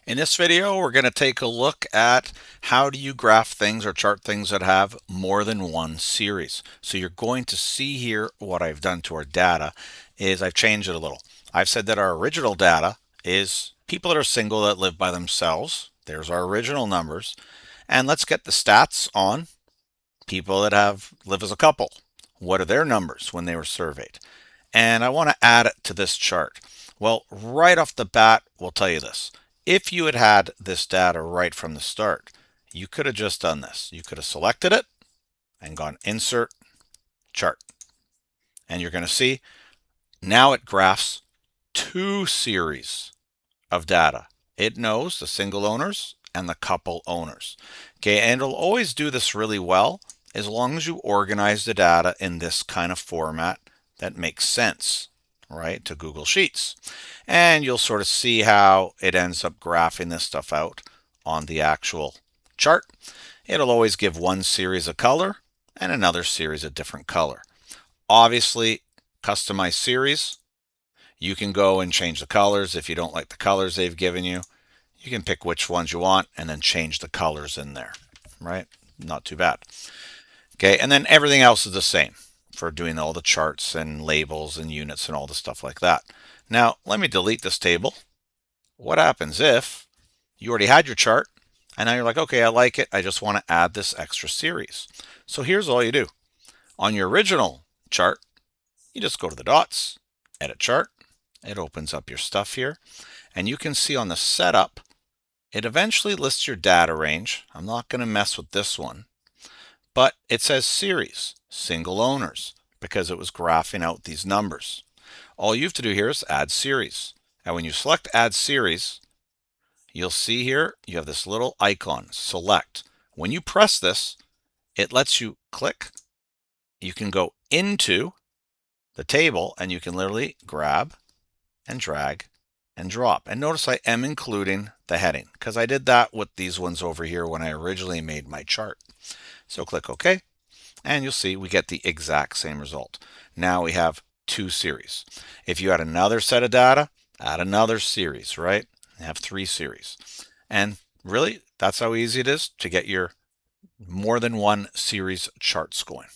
In this video, we're going to take a look at how do you graph things or chart things that have more than one series. So you're going to see here what I've done to our data is I've changed it a little. I've said that our original data is people that are single that live by themselves. There's our original numbers. And let's get the stats on people that live as a couple. What are their numbers when they were surveyed? And I want to add it to this chart. Well, right off the bat, we'll tell you this. If you had had this data right from the start, you could have just done this. You could have selected it and gone Insert, Chart. And you're going to see now it graphs two series of data. It knows the single owners and the couple owners. Okay, and it'll always do this really well as long as you organize the data in this kind of format that makes sense, right, to Google Sheets. And you'll sort of see how it ends up graphing this stuff out on the actual chart. It'll always give one series a color and another series a different color. Obviously, customize series. You can go and change the colors if you don't like the colors they've given you. You can pick which ones you want and then change the colors in there, right? Not too bad. Okay, and then everything else is the same for doing all the charts and labels and units and all the stuff like that. Now, let me delete this table. What happens if you already had your chart and now you're like, okay, I like it. I just want to add this extra series. So here's all you do. On your original chart, you just go to the dots, edit chart. It opens up your stuff here. And you can see on the setup, it eventually lists your data range. I'm not going to mess with this one. But it says series, single owners, because it was graphing out these numbers. All you have to do here is add series. And when you select add series, you'll see here you have this little icon, select. When you press this, it lets you click. You can go into the table and you can literally grab and drag and drop. And notice I am including the heading because I did that with these ones over here when I originally made my chart. So click OK, and you'll see we get the exact same result. Now we have two series. If you had another set of data, add another series, right? You have three series. And really, that's how easy it is to get your more than one series charts going.